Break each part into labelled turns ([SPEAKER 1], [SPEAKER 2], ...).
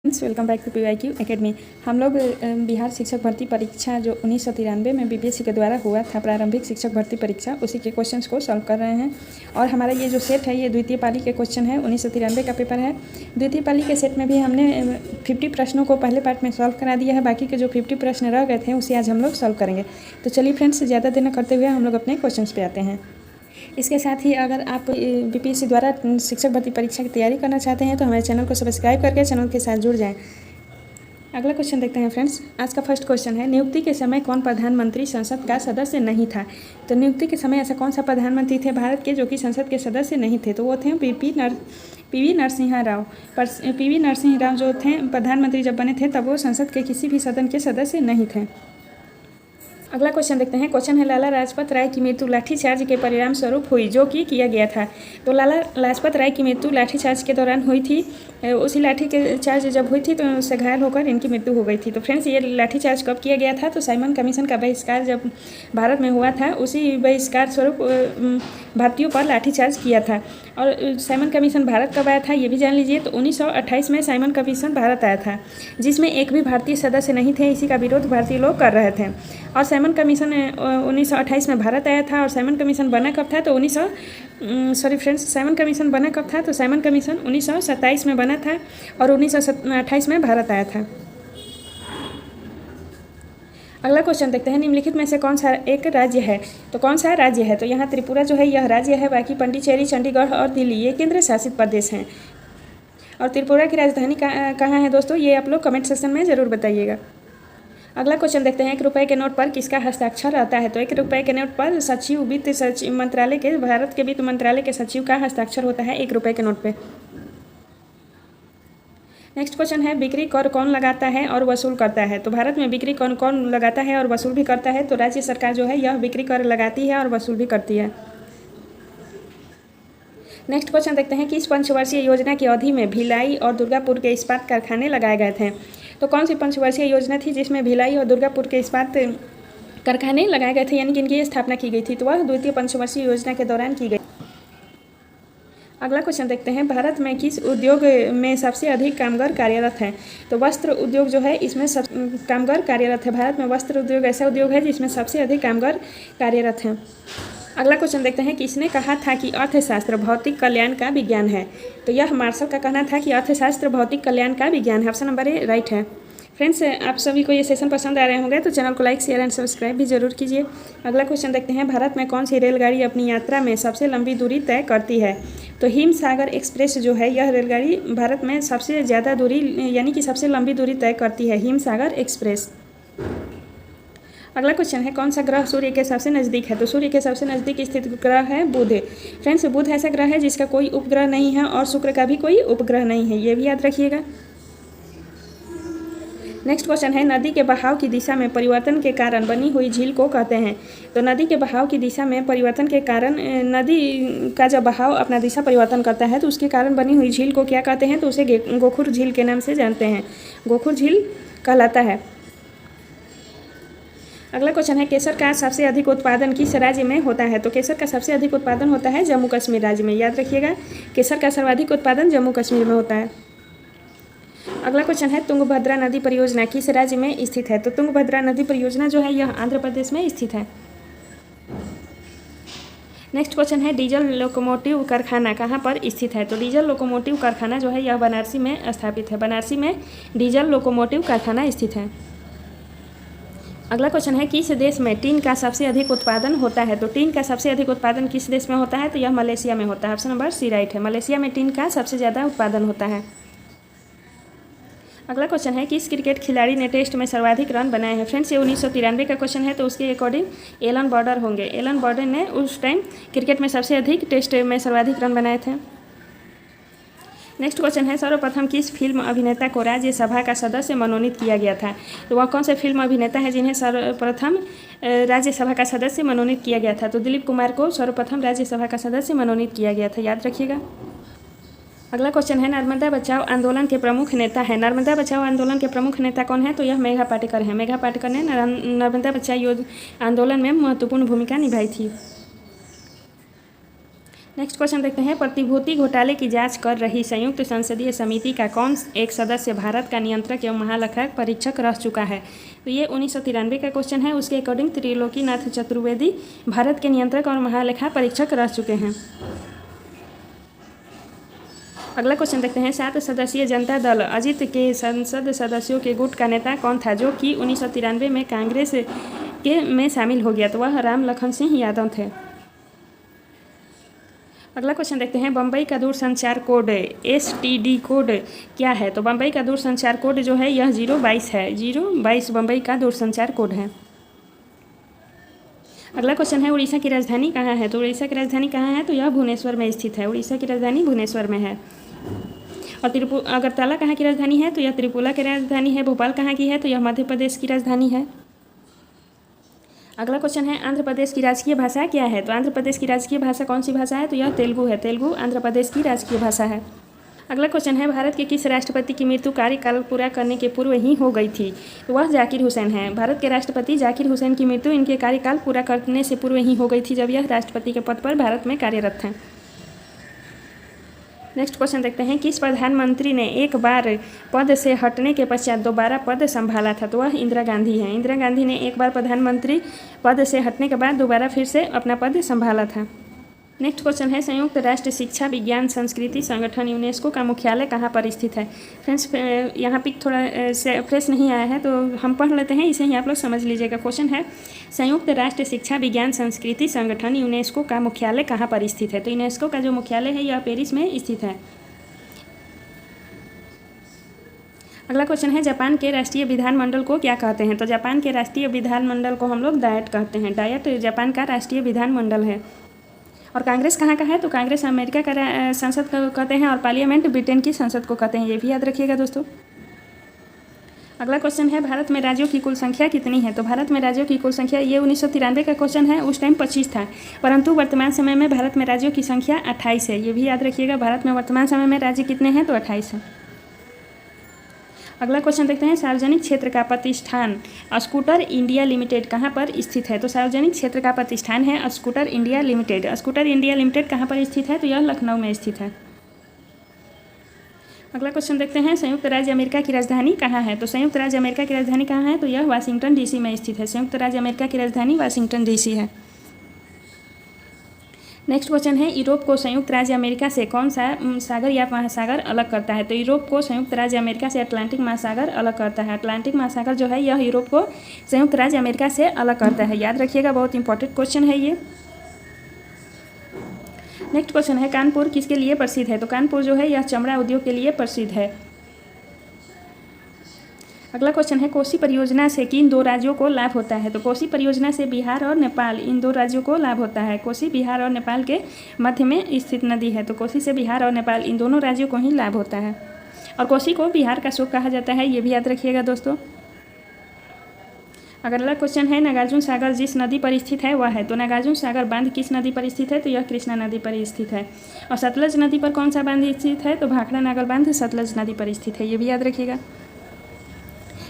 [SPEAKER 1] Welcome back to PYQ academy. हम लोग बिहार शिक्षक भर्ती परीक्षा जो 1993 में BPSC के द्वारा हुआ था, प्रारंभिक शिक्षक भर्ती परीक्षा, उसी के क्वेश्चंस को सॉल्व कर रहे हैं। और हमारा ये जो सेट है ये द्वितीय पाली के क्वेश्चन है, 1993 का पेपर है। द्वितीय पाली के सेट में भी हमने 50 प्रश्नों को पहले पार्ट में सॉल्व करा दिया है। बाकी के जो 50 प्रश्न रह गए थे उसे आज हम लोग सॉल्व करेंगे। तो चलिए फ्रेंड्स, ज़्यादा देर न करते हुए हम लोग अपने क्वेश्चन पे आते हैं। इसके साथ ही अगर आप BPSC द्वारा शिक्षक भर्ती परीक्षा की तैयारी करना चाहते हैं तो हमारे चैनल को सब्सक्राइब करके चैनल के साथ जुड़ जाएं। अगला क्वेश्चन देखते हैं फ्रेंड्स। आज का फर्स्ट क्वेश्चन है, नियुक्ति के समय कौन प्रधानमंत्री संसद का सदस्य नहीं था। तो नियुक्ति के समय ऐसा कौन सा प्रधानमंत्री थे भारत के जो कि संसद के सदस्य नहीं थे। तो वो थे PV नरसिम्हा राव। PV नरसिम्हा राव जो थे प्रधानमंत्री जब बने थे तब वो संसद के किसी भी सदन के सदस्य नहीं थे। अगला क्वेश्चन देखते हैं। क्वेश्चन है, लाला लाजपत राय की मृत्यु लाठीचार्ज के परिणाम स्वरूप हुई जो कि किया गया था। तो लाला लाजपत राय की मृत्यु लाठीचार्ज के दौरान हुई थी। उसी लाठी के चार्ज जब हुई थी तो उससे घायल होकर इनकी मृत्यु हो गई थी। तो फ्रेंड्स, ये लाठीचार्ज कब किया गया था। तो साइमन कमीशन का बहिष्कार जब भारत में हुआ था, उसी बहिष्कार स्वरूप भारतीयों पर लाठीचार्ज किया था। और साइमन कमीशन भारत कब आया था ये भी जान लीजिए। तो 1928 में साइमन कमीशन भारत आया था, जिसमें एक भी भारतीय सदस्य नहीं थे। इसी का विरोध भारतीय लोग कर रहे थे। और साइमन कमीशन 1928 में भारत आया था। और साइमन कमीशन बना कब था। तो साइमन कमीशन बना कब था। तो साइमन कमीशन 1927 में बना था और 1928 में भारत आया था। अगला क्वेश्चन देखते हैं, निम्नलिखित में से कौन सा एक राज्य है। तो कौन सा राज्य है। तो यहाँ त्रिपुरा जो है यह राज्य है। बाकी पंडिचेरी, चंडीगढ़ और दिल्ली ये केंद्र शासित प्रदेश हैं। और त्रिपुरा की राजधानी कहाँ है दोस्तों, ये आप लोग कमेंट सेक्शन में ज़रूर बताइएगा। अगला क्वेश्चन देखते हैं, 1 रुपये के नोट पर किसका हस्ताक्षर रहता है। तो 1 रुपये के नोट पर सचिव वित्त सचिव मंत्रालय के, भारत के वित्त मंत्रालय के सचिव का हस्ताक्षर होता है 1 रुपये के नोट पे। नेक्स्ट क्वेश्चन है, बिक्री कर कौन लगाता है और वसूल करता है। तो भारत में बिक्री कर कौन लगाता है और वसूल भी करता है। तो राज्य सरकार जो है यह बिक्री कर लगाती है और वसूल भी करती है। नेक्स्ट क्वेश्चन देखते हैं, किस पंचवर्षीय योजना की अवधि में भिलाई और दुर्गापुर के इस्पात कारखाने लगाए गए थे। तो कौन सी पंचवर्षीय योजना थी जिसमें भिलाई और दुर्गापुर के इस्पात कारखाने लगाए गए थे, यानी कि इनकी स्थापना की गई थी। तो वह द्वितीय पंचवर्षीय योजना के दौरान की गई। अगला क्वेश्चन देखते हैं, भारत में किस उद्योग में सबसे अधिक कामगार कार्यरत हैं। तो वस्त्र उद्योग जो है इसमें सब कामगार कार्यरत है। भारत में वस्त्र उद्योग ऐसा उद्योग है जिसमें सबसे अधिक कामगार कार्यरत हैं। अगला क्वेश्चन देखते हैं, किसने कहा था कि अर्थशास्त्र भौतिक कल्याण का विज्ञान है। तो यह मार्शल का कहना था कि अर्थशास्त्र भौतिक कल्याण का विज्ञान है। ऑप्शन नंबर ए राइट है। फ्रेंड्स, आप सभी को ये सेशन पसंद आ रहे होंगे तो चैनल को लाइक, शेयर एंड सब्सक्राइब भी जरूर कीजिए। अगला क्वेश्चन देखते हैं, भारत में कौन सी रेलगाड़ी अपनी यात्रा में सबसे लंबी दूरी तय करती है। तो हिमसागर एक्सप्रेस जो है यह रेलगाड़ी भारत में सबसे ज़्यादा दूरी यानी कि सबसे लंबी दूरी तय करती है, हिमसागर एक्सप्रेस। अगला क्वेश्चन है, कौन सा ग्रह सूर्य के सबसे नज़दीक है। तो सूर्य के सबसे नज़दीक स्थित ग्रह है बुध। फ्रेंड्स, बुध ऐसा ग्रह है जिसका कोई उपग्रह नहीं है और शुक्र का भी कोई उपग्रह नहीं है, ये भी याद रखिएगा। नेक्स्ट क्वेश्चन है, नदी के बहाव की दिशा में परिवर्तन के कारण बनी हुई झील को कहते हैं। तो नदी के बहाव की दिशा में परिवर्तन के कारण, नदी का जब बहाव अपना दिशा परिवर्तन करता है तो उसके कारण बनी हुई झील को क्या कहते हैं। तो उसे गोखुर झील के नाम से जानते हैं, गोखुर झील कहलाता है। अगला क्वेश्चन है, केसर का सबसे अधिक उत्पादन किस राज्य में होता है। तो केसर का सबसे अधिक उत्पादन होता है जम्मू कश्मीर राज्य में, याद रखिएगा। केसर का सर्वाधिक उत्पादन जम्मू कश्मीर में होता है। अगला क्वेश्चन है, तुंगभद्रा नदी परियोजना किस राज्य में स्थित है। तो तुंगभद्रा नदी परियोजना जो है यह आंध्र प्रदेश में स्थित है। नेक्स्ट क्वेश्चन है, डीजल लोकोमोटिव कारखाना कहाँ पर स्थित है। तो डीजल लोकोमोटिव कारखाना जो है यह बनारसी में स्थापित है। बनारसी में डीजल लोकोमोटिव कारखाना स्थित है। अगला क्वेश्चन है, किस देश में टीन का सबसे अधिक उत्पादन होता है। तो टीन का सबसे अधिक उत्पादन किस देश में होता है। तो यह मलेशिया में होता है। ऑप्शन नंबर सी राइट है। मलेशिया में टीन का सबसे ज़्यादा उत्पादन होता है। अगला क्वेश्चन है, किस क्रिकेट खिलाड़ी ने टेस्ट में सर्वाधिक रन बनाए हैं। फ्रेंड्स, ये 1993 का क्वेश्चन है तो उसके अकॉर्डिंग एलन बॉर्डर होंगे। एलन बॉर्डर ने उस टाइम क्रिकेट में सबसे अधिक टेस्ट में सर्वाधिक रन बनाए थे। नेक्स्ट क्वेश्चन है, सर्वप्रथम किस फिल्म अभिनेता को राज्यसभा का सदस्य मनोनीत किया गया था। तो वह कौन से फिल्म अभिनेता है जिन्हें सर्वप्रथम राज्यसभा का सदस्य मनोनीत किया गया था। तो दिलीप कुमार को सर्वप्रथम राज्यसभा का सदस्य मनोनीत किया गया था, याद रखिएगा। अगला क्वेश्चन है, नर्मदा बचाओ आंदोलन के प्रमुख नेता है। नर्मदा बचाओ आंदोलन के प्रमुख नेता कौन है। तो यह मेघा पाटेकर है। मेघा पाटेकर ने नर्मदा बचाओ आंदोलन में महत्वपूर्ण भूमिका निभाई थी। नेक्स्ट क्वेश्चन देखते हैं, प्रतिभूति घोटाले की जांच कर रही संयुक्त संसदीय समिति का कौन एक सदस्य भारत का नियंत्रक एवं महालेखा परीक्षक रह चुका है? तो ये 1993 का क्वेश्चन है। उसके अकॉर्डिंग त्रिलोकीनाथ चतुर्वेदी भारत के नियंत्रक और महालेखा परीक्षक रह चुके हैं। अगला क्वेश्चन देखते हैं, 7 सदस्यीय जनता दल अजित के संसद सदस्यों के गुट का नेता कौन था जो कि 1993 में कांग्रेस के में शामिल हो गया? तो वह राम लखन सिंह यादव थे। अगला क्वेश्चन देखते हैं, बम्बई का दूरसंचार कोड STD कोड क्या है? तो बम्बई का दूरसंचार कोड जो है यह 022 है। 022 बम्बई का दूरसंचार कोड है। अगला क्वेश्चन है, उड़ीसा की राजधानी कहाँ है? तो उड़ीसा की राजधानी कहाँ है? तो यह भुवनेश्वर में स्थित है। उड़ीसा की राजधानी भुवनेश्वर में है। और अगरतला कहाँ की राजधानी है? तो यह त्रिपुरा की राजधानी है। भोपाल कहाँ की है? तो यह मध्य प्रदेश की राजधानी है। अगला क्वेश्चन है, आंध्र प्रदेश की राजकीय भाषा क्या है? तो आंध्र प्रदेश की राजकीय भाषा कौन सी भाषा है? तो यह तेलुगु है। तेलुगु आंध्र प्रदेश की राजकीय भाषा है। अगला क्वेश्चन है, भारत के किस राष्ट्रपति की मृत्यु कार्यकाल पूरा करने के पूर्व ही हो गई थी? तो वह जाकिर हुसैन है। भारत के राष्ट्रपति जाकिर हुसैन की मृत्यु इनके कार्यकाल पूरा करने से पूर्व ही हो गई थी, जब यह राष्ट्रपति के पद पर भारत में कार्यरत थे। नेक्स्ट क्वेश्चन देखते हैं, किस प्रधानमंत्री ने एक बार पद से हटने के पश्चात दोबारा पद संभाला था? तो वह इंदिरा गांधी है। इंदिरा गांधी ने एक बार प्रधानमंत्री पद से हटने के बाद दोबारा फिर से अपना पद संभाला था। नेक्स्ट क्वेश्चन है, संयुक्त राष्ट्र शिक्षा विज्ञान संस्कृति संगठन यूनेस्को का मुख्यालय कहाँ पर स्थित है? फ्रेंड्स, यहाँ पे थोड़ा फ्रेश नहीं आया है तो हम पढ़ लेते हैं, इसे ही आप लोग समझ लीजिएगा। क्वेश्चन है, संयुक्त राष्ट्र शिक्षा विज्ञान संस्कृति संगठन यूनेस्को का मुख्यालय कहाँ पर स्थित है? तो यूनेस्को का जो मुख्यालय है यह पेरिस में स्थित है। अगला क्वेश्चन है, जापान के राष्ट्रीय विधानमंडल को क्या कहते हैं? तो जापान के राष्ट्रीय विधानमंडल को हम लोग डायट कहते हैं। डायट जापान का राष्ट्रीय विधानमंडल है। और कांग्रेस कहाँ का है? तो कांग्रेस अमेरिका का संसद को कहते हैं और पार्लियामेंट ब्रिटेन की संसद को कहते हैं। ये भी याद रखिएगा दोस्तों। अगला क्वेश्चन है, भारत में राज्यों की कुल संख्या कितनी है? तो भारत में राज्यों की कुल संख्या, ये 1993 का क्वेश्चन है। उस टाइम 25 था, परंतु वर्तमान समय में भारत में राज्यों की संख्या 28 है। ये भी याद रखिएगा। भारत में वर्तमान समय में राज्य कितने हैं? तो 28 है। अगला क्वेश्चन देखते हैं, सार्वजनिक क्षेत्र का प्रतिष्ठान स्कूटर इंडिया लिमिटेड कहाँ पर स्थित है? तो सार्वजनिक क्षेत्र का प्रतिष्ठान है scooter India limited. Scooter India limited कहाँ पर स्थित है? तो यह लखनऊ में स्थित है। अगला क्वेश्चन देखते हैं, संयुक्त राज्य अमेरिका की राजधानी कहाँ है? तो संयुक्त राज्य अमेरिका की राजधानी कहाँ है? तो यह वाशिंगटन DC में स्थित है। संयुक्त राज्य अमेरिका की राजधानी वाशिंगटन DC है। नेक्स्ट क्वेश्चन है, यूरोप को संयुक्त राज्य अमेरिका से कौन सा सागर या महासागर अलग करता है? तो यूरोप को संयुक्त राज्य अमेरिका से अटलांटिक महासागर अलग करता है। अटलांटिक महासागर जो है यह यूरोप को संयुक्त राज्य अमेरिका से अलग करता है। याद रखिएगा, बहुत इंपॉर्टेंट क्वेश्चन है ये। नेक्स्ट क्वेश्चन है, कानपुर किसके लिए प्रसिद्ध है? तो कानपुर जो है यह चमड़ा उद्योग के लिए प्रसिद्ध है। अगला क्वेश्चन है, कोसी परियोजना से किन 2 राज्यों को लाभ होता है? तो कोसी परियोजना से बिहार और नेपाल, इन 2 राज्यों को लाभ होता है। कोसी बिहार और नेपाल के मध्य में स्थित नदी है, तो कोसी से बिहार और नेपाल इन दोनों राज्यों को ही लाभ होता है। और कोसी को बिहार का शोक कहा जाता है, ये भी याद रखिएगा दोस्तों। अगला क्वेश्चन है, नागार्जुन सागर जिस नदी पर स्थित है वह है? तो नागार्जुन सागर बांध किस नदी पर स्थित है? तो यह कृष्णा नदी पर स्थित है। और सतलज नदी पर कौन सा बांध स्थित है? तो भाखड़ा नागर बांध सतलज नदी पर स्थित है, ये भी याद रखिएगा।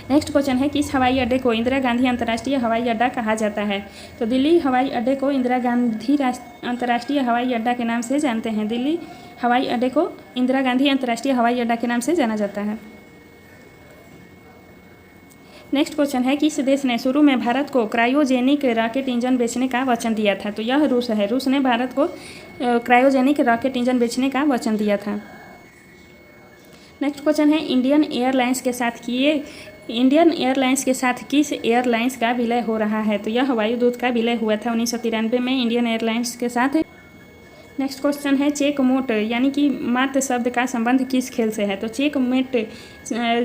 [SPEAKER 1] नेक्स्ट क्वेश्चन है, किस हवाई अड्डे को इंदिरा गांधी अंतर्राष्ट्रीय हवाई अड्डा कहा जाता है? तो दिल्ली हवाई अड्डे को इंदिरा गांधी अंतर्राष्ट्रीय हवाई अड्डा के नाम से जानते हैं। दिल्ली हवाई अड्डे को इंदिरा गांधी अंतर्राष्ट्रीय हवाई अड्डा के नाम से जाना जाता है। नेक्स्ट क्वेश्चन है, किस देश ने शुरू में भारत को क्रायोजेनिक रॉकेट इंजन बेचने का वचन दिया था? तो यह रूस है। रूस ने भारत को क्रायोजेनिक रॉकेट इंजन बेचने का वचन दिया था। नेक्स्ट क्वेश्चन है, इंडियन एयरलाइंस के साथ किस एयरलाइंस का विलय हो रहा है? तो यह वायुदूत का विलय हुआ था 1993 में इंडियन एयरलाइंस के साथ। नेक्स्ट क्वेश्चन है, चेकमेट यानी कि मात शब्द का संबंध किस खेल से है? तो चेकमेट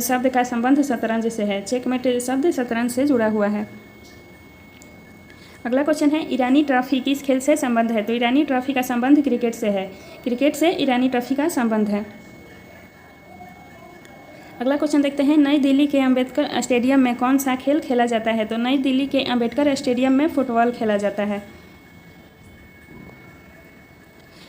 [SPEAKER 1] शब्द का संबंध शतरंज से है। चेकमेट शब्द शतरंज से जुड़ा हुआ है। अगला क्वेश्चन है, ईरानी ट्रॉफी किस खेल से संबंध है? तो ईरानी ट्रॉफी का संबंध क्रिकेट से है। क्रिकेट से ईरानी ट्रॉफी का संबंध है। अगला क्वेश्चन देखते हैं, नई दिल्ली के अंबेडकर स्टेडियम में कौन सा खेल खेला जाता है? तो नई दिल्ली के अंबेडकर स्टेडियम में फुटबॉल खेला जाता है।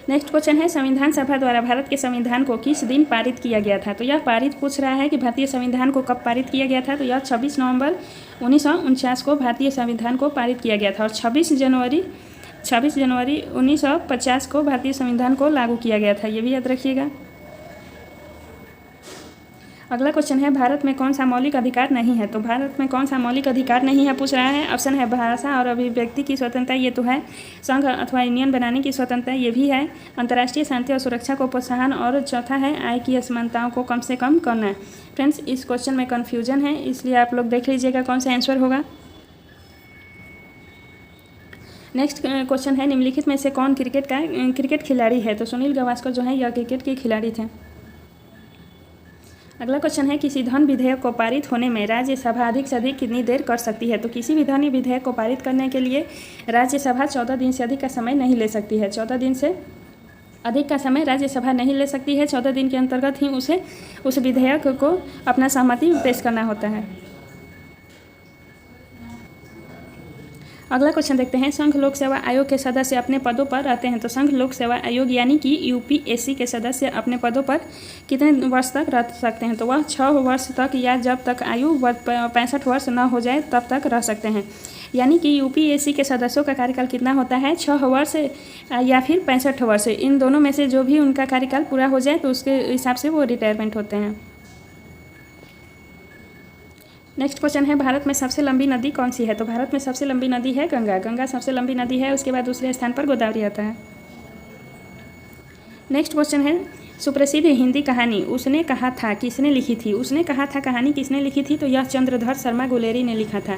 [SPEAKER 1] नेक्स्ट क्वेश्चन है, संविधान सभा द्वारा भारत के संविधान को किस दिन पारित किया गया था? तो यह पारित पूछ रहा है कि भारतीय संविधान को कब पारित किया गया था? तो यह 26 नवंबर 1949 को भारतीय संविधान को पारित किया गया था। और 26 जनवरी 26 जनवरी 1950 को भारतीय संविधान को लागू किया गया था, ये भी याद रखिएगा। अगला क्वेश्चन है भारत में कौन सा मौलिक अधिकार नहीं है। तो भारत में कौन सा मौलिक अधिकार नहीं है पूछ रहा है। ऑप्शन है भाषा और अभिव्यक्ति की स्वतंत्रता, ये तो है। संघ अथवा यूनियन बनाने की स्वतंत्रता, ये भी है। अंतर्राष्ट्रीय शांति और सुरक्षा को प्रोत्साहन, और चौथा है आय की असमानताओं को कम से कम करना है। फ्रेंड्स, इस क्वेश्चन में कन्फ्यूजन है, इसलिए आप लोग देख लीजिएगा कौन सा आंसर होगा। नेक्स्ट क्वेश्चन है निम्नलिखित में से कौन क्रिकेट खिलाड़ी है। तो सुनील गावस्कर जो है यह क्रिकेट के खिलाड़ी थे। अगला क्वेश्चन है किसी धन विधेयक को पारित होने में राज्यसभा अधिक से अधिक कितनी देर कर सकती है। तो किसी भी धन विधेयक को पारित करने के लिए राज्यसभा 14 दिन से अधिक का समय नहीं ले सकती है। 14 दिन से अधिक का समय राज्यसभा नहीं ले सकती है। 14 दिन के अंतर्गत ही उसे उस विधेयक को अपना सहमति पेश करना होता है। अगला क्वेश्चन देखते हैं संघ लोक सेवा आयोग के सदस्य अपने पदों पर रहते हैं। तो संघ लोक सेवा आयोग यानी कि यूपीएससी के सदस्य अपने पदों पर कितने वर्ष तक रह सकते हैं। तो वह 6 वर्ष तक या जब तक आयु 65 वर्ष न हो जाए तब तक रह सकते हैं। यानी कि यूपीएससी के सदस्यों का कार्यकाल कितना होता है, 6 वर्ष या फिर 65 वर्ष। इन दोनों में से जो भी उनका कार्यकाल पूरा हो जाए तो उसके हिसाब से वो रिटायरमेंट होते हैं। नेक्स्ट क्वेश्चन है भारत में सबसे लंबी नदी कौन सी है। तो भारत में सबसे लंबी नदी है गंगा। गंगा सबसे लंबी नदी है। उसके बाद दूसरे स्थान पर गोदावरी आता है। नेक्स्ट क्वेश्चन है सुप्रसिद्ध हिंदी कहानी उसने कहा था किसने लिखी थी। उसने कहा था कहानी किसने लिखी थी। तो यह चंद्रधर शर्मा गुलेरी ने लिखा था।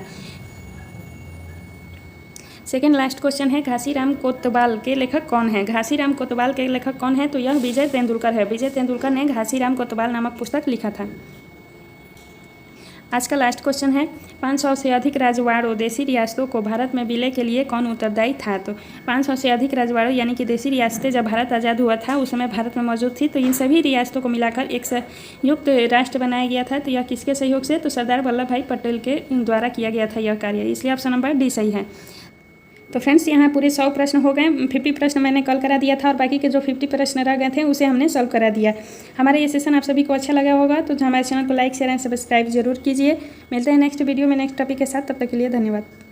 [SPEAKER 1] सेकेंड लास्ट क्वेश्चन है घासीराम कोतवाल के लेखक कौन है। घासीराम कोतवाल के लेखक कौन है। तो यह विजय तेंदुलकर है। विजय तेंदुलकर ने घासीराम कोतवाल नामक पुस्तक लिखा था। आज का लास्ट क्वेश्चन है 500 से अधिक रजवाड़ों देसी रियासतों को भारत में विलय के लिए कौन उत्तरदायी था। तो 500 से अधिक रजवाड़ों यानी कि देसी रियासतें जब भारत आज़ाद हुआ था उस समय भारत में मौजूद थी। तो इन सभी रियासतों को मिलाकर एक संयुक्त राष्ट्र बनाया गया था। तो यह किसके सहयोग से। तो सरदार वल्लभ भाई पटेल के द्वारा किया गया था यह कार्य, इसलिए ऑप्शन नंबर डी सही है। तो फ्रेंड्स यहाँ पूरे 100 प्रश्न हो गए। 50 प्रश्न मैंने कल करा दिया था और बाकी के जो 50 प्रश्न रह गए थे उसे हमने सॉल्व करा दिया। हमारा ये सेशन आप सभी को अच्छा लगा होगा तो हमारे चैनल को लाइक शेयर एंड सब्सक्राइब जरूर कीजिए। मिलते हैं नेक्स्ट वीडियो में नेक्स्ट टॉपिक के साथ। तब तक के लिए धन्यवाद।